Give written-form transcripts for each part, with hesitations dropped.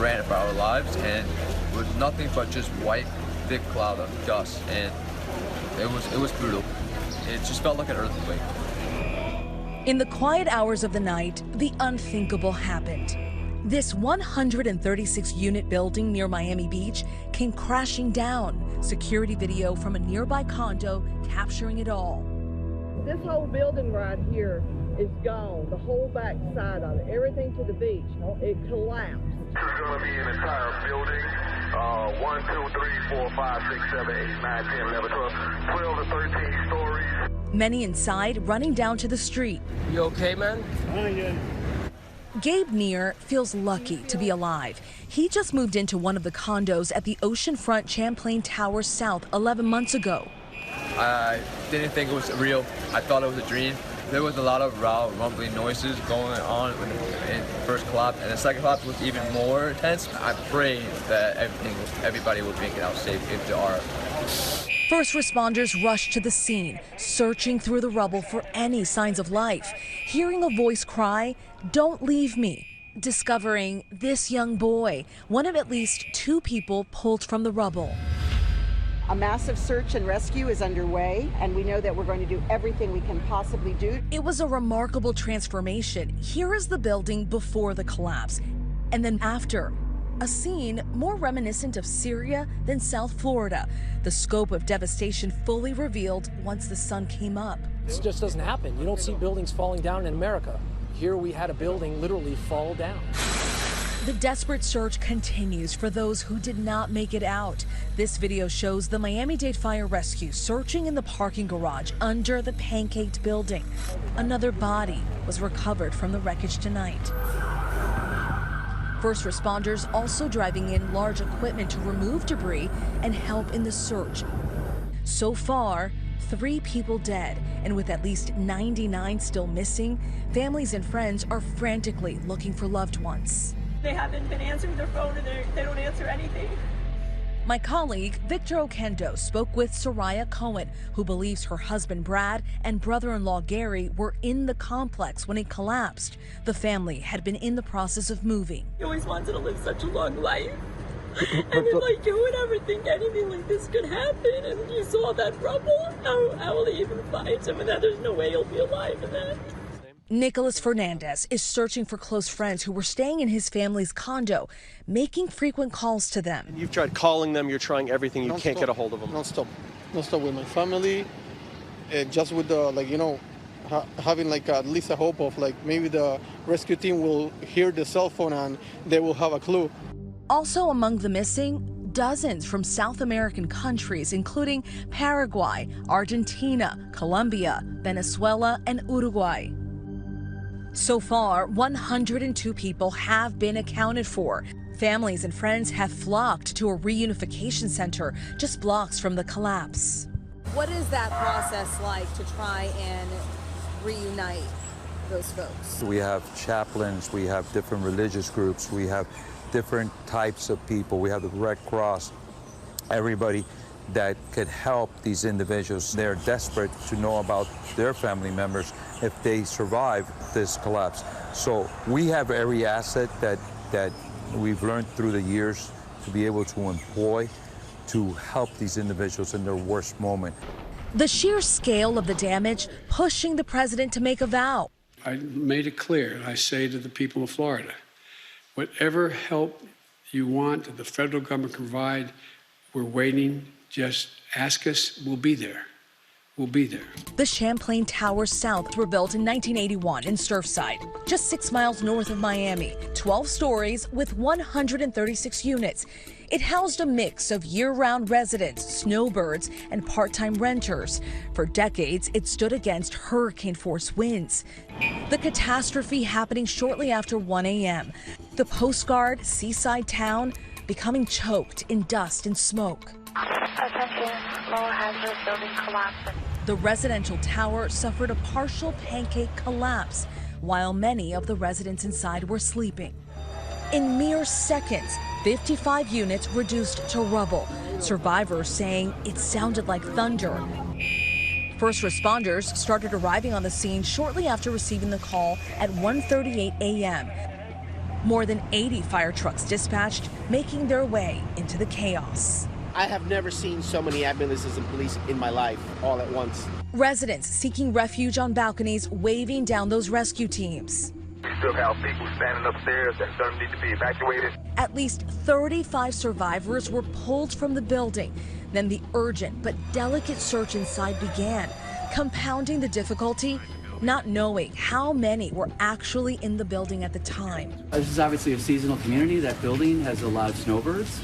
ran for our lives, and it was nothing but just white, thick cloud of dust, and it was brutal. It just felt like an earthquake. In the quiet hours of the night, the unthinkable happened. This 136-unit building near Miami Beach came crashing down. Security video from a nearby condo capturing it all. This whole building right here is gone. The whole back side of it, everything to the beach, it collapsed. This is going to be an entire building. 1, 2, 3, 4, 5, 6, 7, 8, 9, 10, 11, 12 to 13 stories. Many inside running down to the street. You okay, man? Gabe Neer feels lucky to be alive. He just moved into one of the condos at the oceanfront Champlain Towers South 11 months ago. I didn't think it was real. I thought it was a dream. There was a lot of loud, rumbling noises going on in the first collapse, and the second collapse was even more intense. I prayed that everybody would make it out safe if there are. First responders rushed to the scene, searching through the rubble for any signs of life. Hearing a voice cry, "Don't leave me." Discovering this young boy, one of at least 2 people pulled from the rubble. A massive search and rescue is underway, and we know that we're going to do everything we can possibly do. It was a remarkable transformation. Here is the building before the collapse, and then after. A scene more reminiscent of Syria than South Florida. The scope of devastation fully revealed once the sun came up. This just doesn't happen. You don't see buildings falling down in America. Here we had a building literally fall down. The desperate search continues for those who did not make it out. This video shows the Miami-Dade Fire Rescue searching in the parking garage under the pancaked building. Another body was recovered from the wreckage tonight. First responders also driving in large equipment to remove debris and help in the search. So far, 3 people dead, and with at least 99 still missing, families and friends are frantically looking for loved ones. They haven't been answering their phone, and they don't answer anything. My colleague, Victor Okendo, spoke with Soraya Cohen, who believes her husband Brad and brother-in-law Gary were in the complex when it collapsed. The family had been in the process of moving. He always wanted to live such a long life. And then, like, you would ever think anything like this could happen, and you saw that rubble. How will he even find him? And that there's no way he'll be alive in that. Nicholas Fernandez is searching for close friends who were staying in his family's condo, making frequent calls to them. You've tried calling them, you're trying everything, you can't get a hold of them. Non-stop with my family, just with the, like, you know, having like at least a hope of like maybe the rescue team will hear the cell phone and they will have a clue. Also among the missing, dozens from South American countries, including Paraguay, Argentina, Colombia, Venezuela, and Uruguay. So far, 102 people have been accounted for. Families and friends have flocked to a reunification center just blocks from the collapse. What is that process like to try and reunite those folks? We have chaplains, we have different religious groups, we have different types of people, we have the Red Cross, everybody that could help these individuals. They're desperate to know about their family members if they survive this collapse. So we have every asset that we've learned through the years to be able to employ to help these individuals in their worst moment. The sheer scale of the damage pushing the president to make a vow. I made it clear, I say to the people of Florida, whatever help you want the federal government can provide, we're waiting. Just ask us, we'll be there. We'll be there. The Champlain Towers South were built in 1981 in Surfside, just 6 miles north of Miami. 12 stories with 136 units. It housed a mix of year-round residents, snowbirds, and part-time renters. For decades, it stood against hurricane-force winds. The catastrophe happening shortly after 1 a.m. The postcard seaside town becoming choked in dust and smoke. Attention, low hazard building collapsing. The residential tower suffered a partial pancake collapse, while many of the residents inside were sleeping. In mere seconds, 55 units reduced to rubble. Survivors saying it sounded like thunder. First responders started arriving on the scene shortly after receiving the call at 1:38 a.m. More than 80 fire trucks dispatched, making their way into the chaos. I have never seen so many ambulances and police in my life all at once. Residents seeking refuge on balconies, waving down those rescue teams. We still have people standing upstairs that don't need to be evacuated. At least 35 survivors were pulled from the building. Then the urgent but delicate search inside began, compounding the difficulty, not knowing how many were actually in the building at the time. This is obviously a seasonal community. That building has a lot of snowbirds,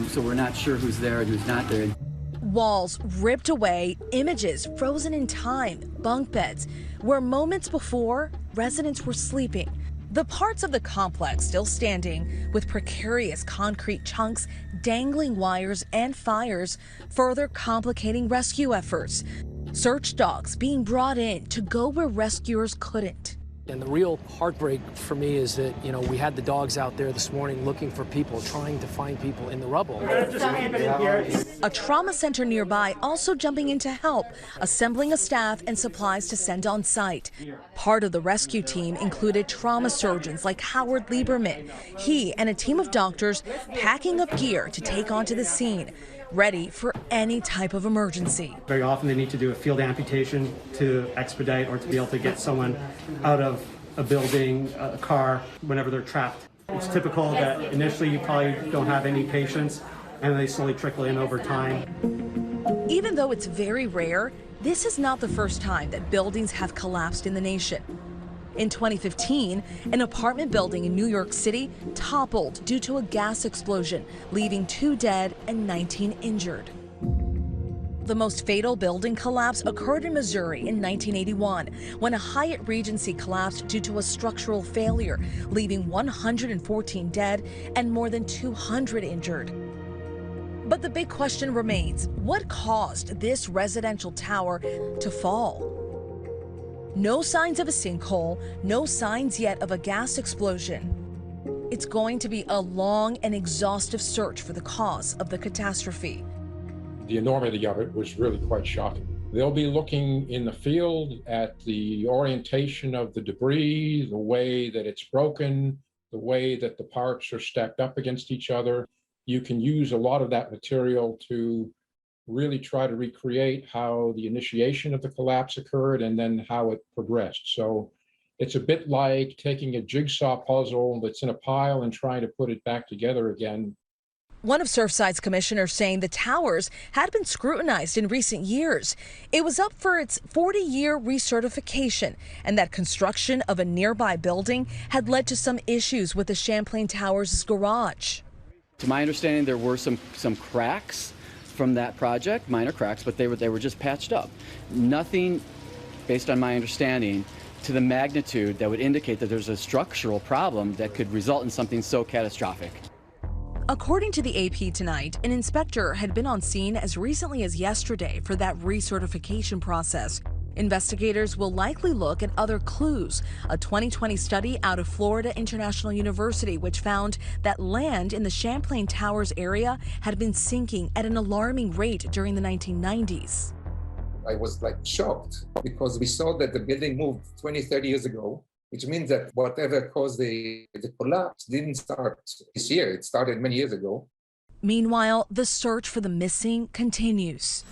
so we're not sure who's there and who's not there. Walls ripped away, images frozen in time, bunk beds, where moments before, residents were sleeping. The parts of the complex still standing, with precarious concrete chunks, dangling wires and fires, further complicating rescue efforts. Search dogs being brought in to go where rescuers couldn't. And the real heartbreak for me is that, we had the dogs out there this morning looking for people, trying to find people in the rubble. A trauma center nearby also jumping in to help, assembling a staff and supplies to send on site. Part of the rescue team included trauma surgeons like Howard Lieberman. He and a team of doctors packing up gear to take onto the scene, ready for any type of emergency. Very often they need to do a field amputation to expedite or to be able to get someone out of a building, a car, whenever they're trapped. It's typical that initially you probably don't have any patients and they slowly trickle in over time. Even though it's very rare, this is not the first time that buildings have collapsed in the nation. In 2015, an apartment building in New York City toppled due to a gas explosion, leaving 2 dead and 19 injured. The most fatal building collapse occurred in Missouri in 1981, when a Hyatt Regency collapsed due to a structural failure, leaving 114 dead and more than 200 injured. But the big question remains, what caused this residential tower to fall? No signs of a sinkhole, no signs yet of a gas explosion. It's going to be a long and exhaustive search for the cause of the catastrophe. The enormity of it was really quite shocking. They'll be looking in the field at the orientation of the debris, the way that it's broken, the way that the parts are stacked up against each other. You can use a lot of that material to really try to recreate how the initiation of the collapse occurred and then how it progressed. So it's a bit like taking a jigsaw puzzle that's in a pile and trying to put it back together again. One of Surfside's commissioners saying the towers had been scrutinized in recent years. It was up for its 40-year recertification, and that construction of a nearby building had led to some issues with the Champlain Towers' garage. To my understanding, there were some cracks from that project, minor cracks, but they were just patched up. Nothing, based on my understanding, to the magnitude that would indicate that there's a structural problem that could result in something so catastrophic. According to the AP tonight, an inspector had been on scene as recently as yesterday for that recertification process. Investigators will likely look at other clues. A 2020 study out of Florida International University, which found that land in the Champlain Towers area had been sinking at an alarming rate during the 1990s. I was shocked because we saw that the building moved 20, 30 years ago, which means that whatever caused the collapse didn't start this year. It started many years ago. Meanwhile, the search for the missing continues.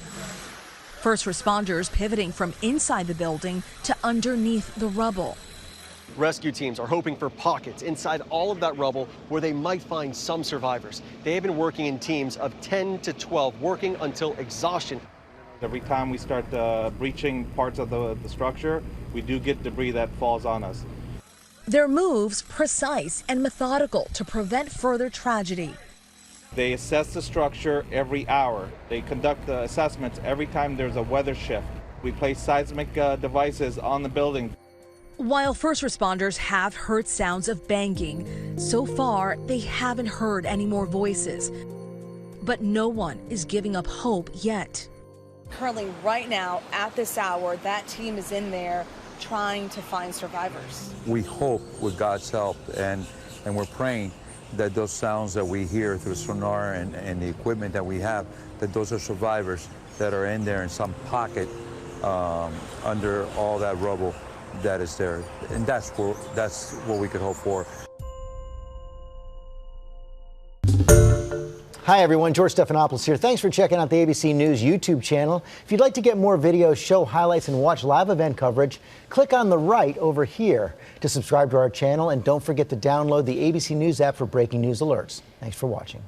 First responders pivoting from inside the building to underneath the rubble. Rescue teams are hoping for pockets inside all of that rubble where they might find some survivors. They have been working in teams of 10 to 12, working until exhaustion. Every time we start breaching parts of the structure, we do get debris that falls on us. Their moves precise and methodical to prevent further tragedy. They assess the structure every hour. They conduct the assessments every time there's a weather shift. We place seismic devices on the building. While first responders have heard sounds of banging, so far they haven't heard any more voices. But no one is giving up hope yet. Currently, right now, at this hour, that team is in there trying to find survivors. We hope, with God's help, and we're praying that those sounds that we hear through sonar and the equipment that we have, that those are survivors that are in there in some pocket under all that rubble that is there. And that's what we could hope for. Hi, everyone. George Stephanopoulos here. Thanks for checking out the ABC News YouTube channel. If you'd like to get more videos, show highlights, and watch live event coverage, click on the right over here to subscribe to our channel. And don't forget to download the ABC News app for breaking news alerts. Thanks for watching.